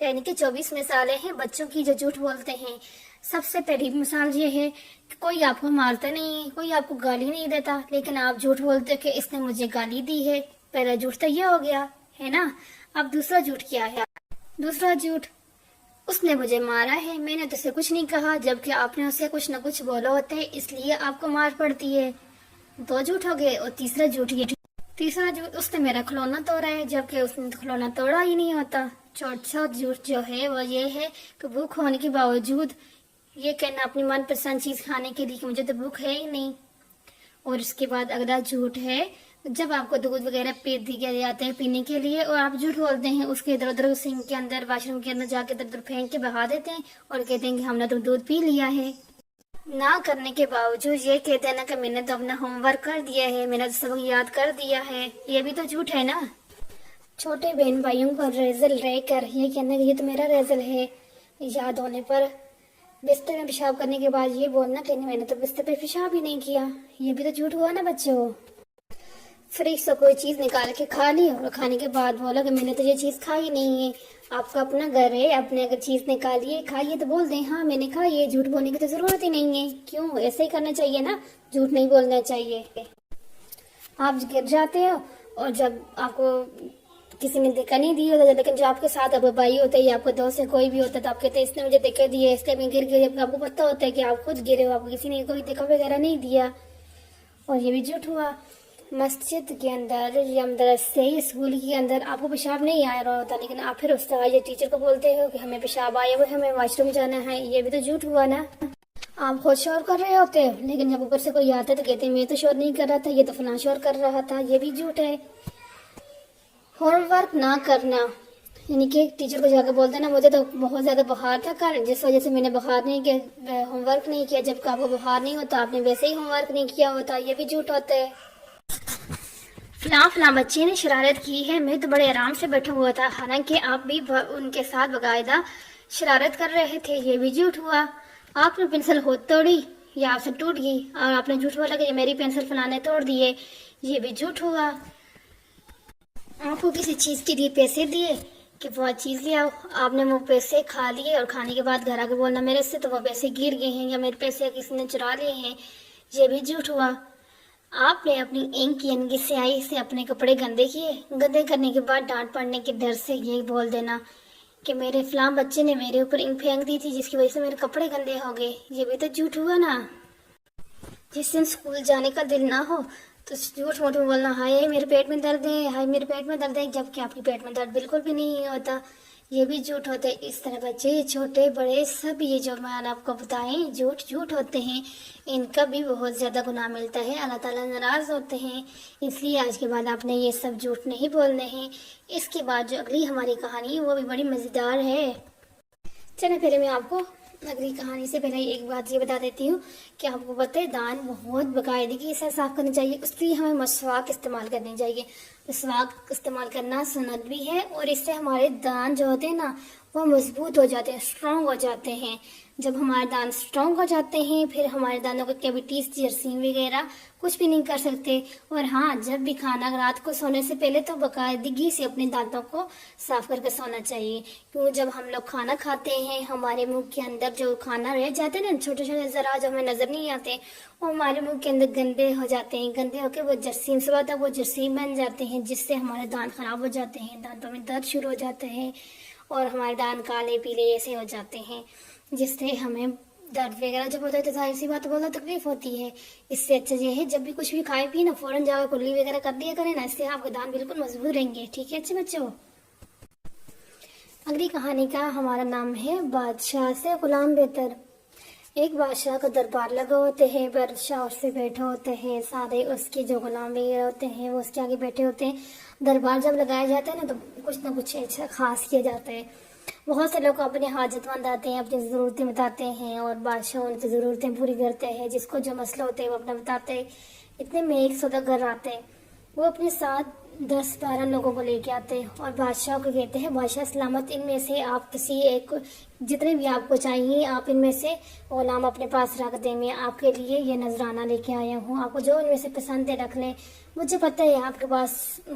یعنی کہ 24 مثالیں ہیں بچوں کی جو جھوٹ بولتے ہیں۔ سب سے پہلی مثال یہ ہے کہ کوئی آپ کو مارتا نہیں ہے، کوئی آپ کو گالی نہیں دیتا، لیکن آپ جھوٹ بولتے کہ اس نے مجھے گالی دی ہے۔ پہلا جھوٹ تو یہ ہو گیا ہے نا۔ اب دوسرا جھوٹ کیا ہے؟ دوسرا جھوٹ، اس نے مجھے مارا ہے، میں نے تو اسے کچھ نہیں کہا، جبکہ آپ نے اسے کچھ نہ کچھ بولا ہوتا ہے، اس لیے آپ کو مار پڑتی ہے۔ دو جھوٹ ہو گئے۔ اور تیسرا جھوٹ یہ، تیسرا جھوٹ، اس نے میرا کھلونا توڑا ہے، جبکہ اس نے کھلونا توڑا ہی نہیں ہوتا۔ چوتھا جھوٹ جو ہے وہ یہ ہے کہ بھوک ہونے کے باوجود یہ کہنا اپنی من پسند چیز کھانے کے لیے کہ مجھے تو بھوک ہے ہی نہیں۔ اور اس کے بعد اگلا جھوٹ ہے جب آپ کو دودھ وغیرہ دیے جاتے ہیں پینے کے لیے اور آپ جھوٹ بولتے ہیں، اس کے ادھر ادھر سنک کے اندر، واش روم کے اندر جا کے ادھر ادھر پھینک کے بہا دیتے ہیں اور کہتے ہیں کہ ہم نے تو دودھ پی لیا ہے۔ نہ کرنے کے باوجود یہ کہتے ہیں نا کہ میں نے تو اپنا ہوم ورک کر دیا ہے، میں نے تو سبق یاد کر دیا ہے، یہ بھی تو جھوٹ ہے نا۔ چھوٹے بہن بھائیوں کا ریزل رہ کر یہ کہنا کہ یہ تو میرا ریزل ہے، یاد ہونے پر بستر میں پیشاب کرنے کے بعد یہ بولنا کہ میں نے تو بستر پہ پیشاب ہی نہیں کیا، یہ بھی تو جھوٹ ہوا نا بچوں۔ فریج سے کوئی چیز نکال کے کھا لی اور کھانے کے بعد بولا کہ میں نے تو یہ چیز کھائی نہیں ہے۔ آپ کا اپنا گھر ہے، اپنے اگر چیز نکالیے کھائیے تو بول دیں ہاں میں نے کھائی ہے، جھوٹ بولنے کی تو ضرورت ہی نہیں ہے۔ کیوں؟ ایسے ہی کرنا چاہیے نا، جھوٹ نہیں بولنا چاہیے۔ آپ گر جاتے ہو اور جب آپ کو کسی نے دھکا نہیں دی ہوتا، لیکن جو آپ کے ساتھ اب بھائی ہوتا ہے یا آپ کو دوست ہے کوئی بھی ہوتا ہے تو آپ کہتے ہیں اس نے مجھے دھکا دیا اس لیے میں گر گئی، جب آپ کو پتہ ہوتا ہے کہ آپ خود گرے ہو، آپ کو کسی نے کوئی دھکا وغیرہ نہیں دیا۔ اور یہ بھی جھوٹ ہوا۔ مسجد کے اندر یا مدرسے اسکول کے اندر آپ کو پیشاب نہیں آیا رہا ہوتا، لیکن آپ پھر استاد یا ٹیچر کو بولتے ہو کہ ہمیں پیشاب آیا ہوا ہے، ہمیں واش روم جانا ہے، یہ بھی تو جھوٹ ہوا نا۔ آپ خود شور کر رہے ہوتے ہیں لیکن جب اوپر سے کوئی آتا ہے تو کہتے ہیں میں تو شور نہیں کر رہا تھا، یہ تو فلاں شور کر رہا تھا، یہ بھی جھوٹ ہے۔ ہوم ورک نہ کرنا، یعنی کہ ٹیچر کو جا کے بولتے نا مجھے تو بہت زیادہ بخار تھا کل، جس وجہ سے میں نے بخار نہیں کیا، ہوم ورک نہیں کیا، جبکہ آپ کو بخار نہیں ہوتا، آپ نے ویسے ہی ہوم ورک نہیں کیا ہوتا، یہ بھی جھوٹ ہوتا ہے۔ فلاں بچے نے شرارت کی ہے، میں تو بڑے آرام سے بیٹھا ہوا تھا، حالانکہ آپ بھی ان کے ساتھ باقاعدہ شرارت کر رہے تھے، یہ بھی جھوٹ ہوا۔ آپ نے پینسل خود توڑی یا آپ سے ٹوٹ گئی اور آپ نے جھوٹ بولا کہ میری پینسل فلاں نے توڑ دی ہے، یہ بھی جھوٹ ہوا۔ آپ کو کسی چیز کے لیے پیسے دیے کہ وہ چیز لے آؤ، آپ نے وہ پیسے کھا لیے اور کھانے کے بعد گھر آ کے بولنا میرے سے تو وہ پیسے گر گئے ہیں یا میرے پیسے کسی نے چرا لیے ہیں، یہ بھی جھوٹ ہوا۔ آپ نے اپنی انک یعنی کہ سیاہی سے اپنے کپڑے گندے کیے، گندے کرنے کے بعد ڈانٹ پڑنے کے ڈر سے یہ بول دینا کہ میرے فلاں بچے نے میرے اوپر انک پھینک دی تھی جس کی وجہ سے میرے کپڑے گندے ہو گئے، یہ بھی تو جھوٹ ہوا نا۔ جس دن اسکول جانے کا دل نہ ہو تو جھوٹ موٹ میں بولنا ہائے میرے پیٹ میں درد ہے، ہائے میرے پیٹ میں درد ہے، جبکہ آپ کے پیٹ میں درد بالکل بھی نہیں ہوتا، یہ بھی جھوٹ ہوتا ہے۔ اس طرح بچے چھوٹے بڑے سب یہ جو میں نے آپ کو بتائیں جھوٹ ہوتے ہیں، ان کا بھی بہت زیادہ گناہ ملتا ہے، اللہ تعالیٰ ناراض ہوتے ہیں، اس لیے آج کے بعد آپ نے یہ سب جھوٹ نہیں بولنے ہیں۔ اس کے بعد جو اگلی ہماری کہانی ہے وہ بھی بڑی مزیدار ہے۔ چلیں پہلے میں آپ کو اگلی کہانی سے پہلے ایک بات یہ بتا دیتی ہوں کہ آپ کو پتہ ہے دان بہت باقاعدگی سے صاف کرنا چاہیے، اس لیے ہمیں مسواک استعمال کرنی چاہیے۔ مسواک استعمال کرنا سنت بھی ہے اور اس سے ہمارے دان جو ہوتے ہیں نا وہ مضبوط ہو جاتے ہیں، اسٹرانگ ہو جاتے ہیں۔ جب ہمارے دان اسٹرانگ ہو جاتے ہیں پھر ہمارے دانوں کو کیویٹیز جراثیم وغیرہ کچھ بھی نہیں کر سکتے۔ اور ہاں جب بھی کھانا رات کو سونے سے پہلے تو باقاعدگی سے اپنے دانتوں کو صاف کر کے سونا چاہیے، کیوں جب ہم لوگ کھانا کھاتے ہیں ہمارے منہ کے اندر جو کھانا رہ جاتے ہیں نا چھوٹے چھوٹے ذرا جو ہمیں نظر نہیں آتے وہ ہمارے منہ کے اندر گندے ہو جاتے ہیں، گندے ہو کے وہ جراثیم سے ہوتا ہے، وہ جراثیم بن جاتے ہیں جس سے ہمارے دانت خراب ہو جاتے ہیں، دانتوں میں درد شروع ہو جاتے ہیں اور ہمارے دانت کالے پیلے ایسے ہو جاتے ہیں جس سے ہمیں درد وغیرہ جب ہوتا ہے تو ظاہر سی بات بہت تکلیف ہوتی ہے۔ اس سے اچھا یہ ہے جب بھی کچھ بھی کھائے پیے نا فوراً جا کے کلی وغیرہ کر دیا کریں نا، اس سے آپ کے دانت بالکل مضبوط رہیں گے، ٹھیک ہے اچھے بچوں۔ اگلی کہانی کا ہمارا نام ہے بادشاہ سے غلام بہتر۔ ایک بادشاہ کا دربار لگا ہوتے ہیں، بادشاہ اس سے بیٹھے ہوتے ہیں، سارے اس کے جو غلام وغیرہ ہوتے ہیں وہ اس کے آگے بیٹھے ہوتے ہیں۔ دربار جب لگایا جاتا ہے نا تو کچھ نہ کچھ اچھا خاص کیا جاتا ہے، بہت سے لوگ اپنے حاجت مند آتے ہیں، اپنی ضرورتیں بتاتے ہیں اور بادشاہ ان کی ضرورتیں پوری کرتے ہیں، جس کو جو مسئلہ ہوتے ہیں وہ اپنا بتاتے ہیں۔ اتنے میں ایک سوداگر آتے ہیں، وہ اپنے ساتھ 10-12 لوگوں کو لے کے آتے ہیں اور بادشاہ کو کہتے ہیں بادشاہ سلامت ان میں سے آپ کسی ایک جتنے بھی آپ کو چاہیے آپ ان میں سے غلام اپنے پاس رکھ دیں، میں آپ کے لیے یہ نذرانہ لے کے آیا ہوں، آپ کو جو ان میں سے پسند ہے رکھ لیں، مجھے پتہ ہے آپ کے پاس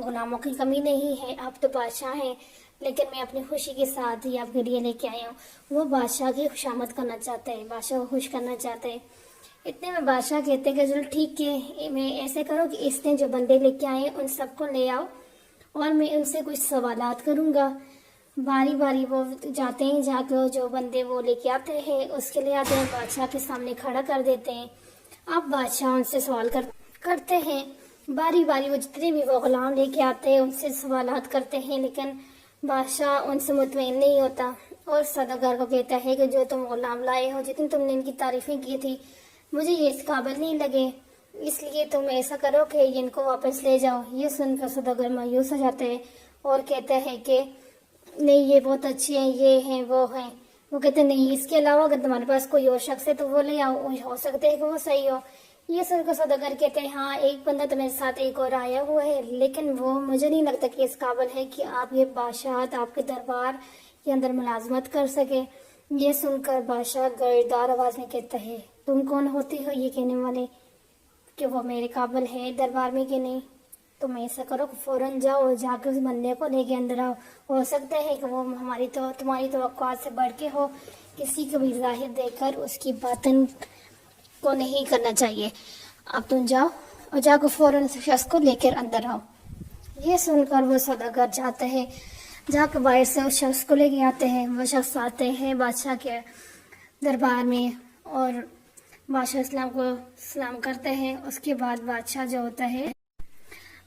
غلاموں کی کمی نہیں ہے، آپ تو بادشاہ ہیں، لیکن میں اپنی خوشی کے ساتھ ہی آپ کے لیے لے کے آئی ہوں۔ وہ بادشاہ کی خوشامد کرنا چاہتے ہیں، بادشاہ کو خوش کرنا چاہتے ہیں۔ اتنے میں بادشاہ کہتے ہیں کہ چلو ٹھیک ہے، میں ایسے کرو کہ اس نے جو بندے لے کے آئے ہیں ان سب کو لے آؤ اور میں ان سے کچھ سوالات کروں گا۔ باری باری وہ جاتے ہیں، جا کے جو بندے وہ لے کے آتے ہیں اس کے لے آتے ہیں، بادشاہ کے سامنے کھڑا کر دیتے ہیں۔ اب بادشاہ ان سے سوال کرتے ہیں، باری باری وہ جتنے بھی وہ غلام لے کے آتے ہیں ان سے سوالات کرتے ہیں، لیکن بادشاہ ان سے مطمئن نہیں ہوتا اور سوداگر کو کہتا ہے کہ جو تم غلام لائے ہو، جتنی تم نے ان کی تعریفیں کی تھی، مجھے یہ اس قابل نہیں لگے، اس لیے تم ایسا کرو کہ ان کو واپس لے جاؤ۔ یہ سن کر سوداگر مایوس ہو جاتے ہیں اور کہتے ہیں کہ نہیں، یہ بہت اچھی ہیں، یہ ہیں وہ ہیں۔ وہ کہتے ہیں نہیں، اس کے علاوہ اگر تمہارے پاس کوئی اور شخص ہے تو وہ لے آؤ، ہو سکتا ہے کہ وہ صحیح ہو۔ یہ سن کر سوداگر کہتے ہیں ہاں، ایک بندہ تو میرے ساتھ ایک اور آیا ہوا ہے، لیکن وہ مجھے نہیں لگتا کہ اس قابل ہے کہ آپ یہ بادشاہت، آپ کے دربار کے اندر ملازمت کر سکے۔ یہ سن کر بادشاہ گردار آواز میں کہتا ہے تم کون ہوتے ہو یہ کہنے والے کہ وہ میرے قابل ہے دربار میں کہ نہیں؟ تم ایسا کرو کہ فوراً جاؤ اور جا کے اس بندے کو لے کے اندر آؤ، ہو سکتا ہے کہ وہ تمہاری توقعات سے بڑھ کے ہو، کسی کو بھی ظاہر دیکھ کر اس کی باطن کو نہیں کرنا چاہیے۔ اب تم جاؤ اور جا کے فوراً اس شخص کو لے کر اندر آؤ۔ یہ سن کر وہ سوداگر جاتے ہیں، جا کے باہر سے اس شخص کو لے کے آتے ہیں۔ وہ شخص آتے ہیں بادشاہ کے دربار میں اور بادشاہ اسلام کو سلام کرتے ہیں۔ اس کے بعد بادشاہ جو ہوتا ہے،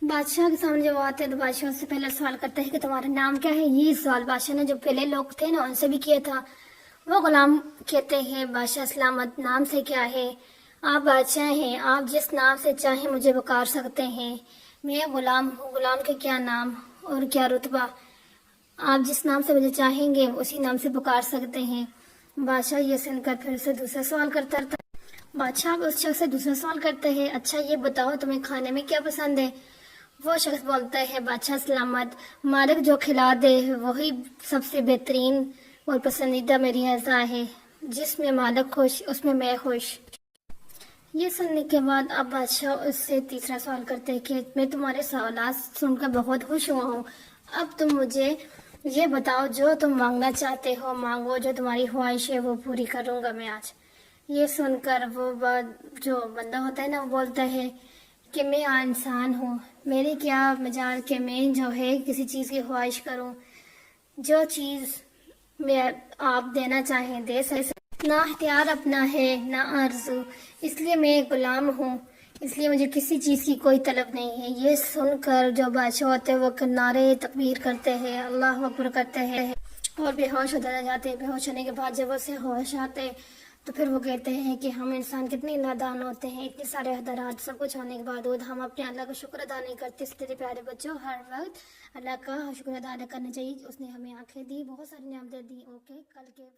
بادشاہ کے سامنے جب آتے ہیں تو بادشاہ سے پہلے سوال کرتا ہے کہ تمہارا نام کیا ہے۔ یہ سوال بادشاہ نے جو پہلے لوگ تھے نا ان سے بھی کیا تھا۔ وہ غلام کہتے ہیں بادشاہ سلامت نام سے کیا ہے؟ آپ بادشاہ ہیں، آپ جس نام سے چاہیں مجھے پکار سکتے ہیں، میں غلام ہوں، غلام کے کیا نام اور کیا رتبہ، آپ جس نام سے مجھے چاہیں گے اسی نام سے پکار سکتے ہیں۔ بادشاہ یہ سن کر پھر سے دوسرا سوال کرتا رہتا۔ بادشاہ اس شخص سے دوسرا سوال کرتے ہیں اچھا یہ بتاؤ تمہیں کھانے میں کیا پسند ہے؟ وہ شخص بولتا ہے بادشاہ سلامت مالک جو کھلا دے وہی سب سے بہترین اور پسندیدہ میری غذا ہے، جس میں مالک خوش اس میں میں خوش۔ یہ سننے کے بعد اب بادشاہ اس سے تیسرا سوال کرتے ہیں کہ میں تمہارے سوالات سن کر بہت خوش ہوا ہوں، اب تم مجھے یہ بتاؤ جو تم مانگنا چاہتے ہو مانگو، جو تمہاری خواہش ہے وہ پوری کروں گا میں آج۔ یہ سن کر وہ جو بندہ ہوتا ہے نا وہ بولتا ہے کہ میں انسان ہوں، میرے کیا مجال کہ میں جو ہے کسی چیز کی خواہش کروں، جو چیز میں آپ دینا چاہیں دے سکتے، نہ اختیار اپنا ہے نہ آرزو، اس لیے میں ایک غلام ہوں، اس لیے مجھے کسی چیز کی کوئی طلب نہیں ہے۔ یہ سن کر جو بادشاہ ہوتے ہیں وہ نعرے تکبیر کرتے ہیں، اللہ اکبر کرتے ہیں اور بے ہوش ہو جاتے ہیں۔ بے ہوش ہونے کے بعد جب اسے ہوش آتے تو پھر وہ کہتے ہیں کہ ہم انسان کتنے نادان ہوتے ہیں، اتنے سارے حضرات سب کچھ ہونے کے بعد ہم اپنے اللہ کا شکر ادا نہیں کرتے۔ اس لیے پیارے بچوں ہر وقت اللہ کا شکر ادا کرنا چاہیے، اس نے ہمیں آنکھیں دی، بہت ساری نعمتیں دی۔ اوکے، کل کے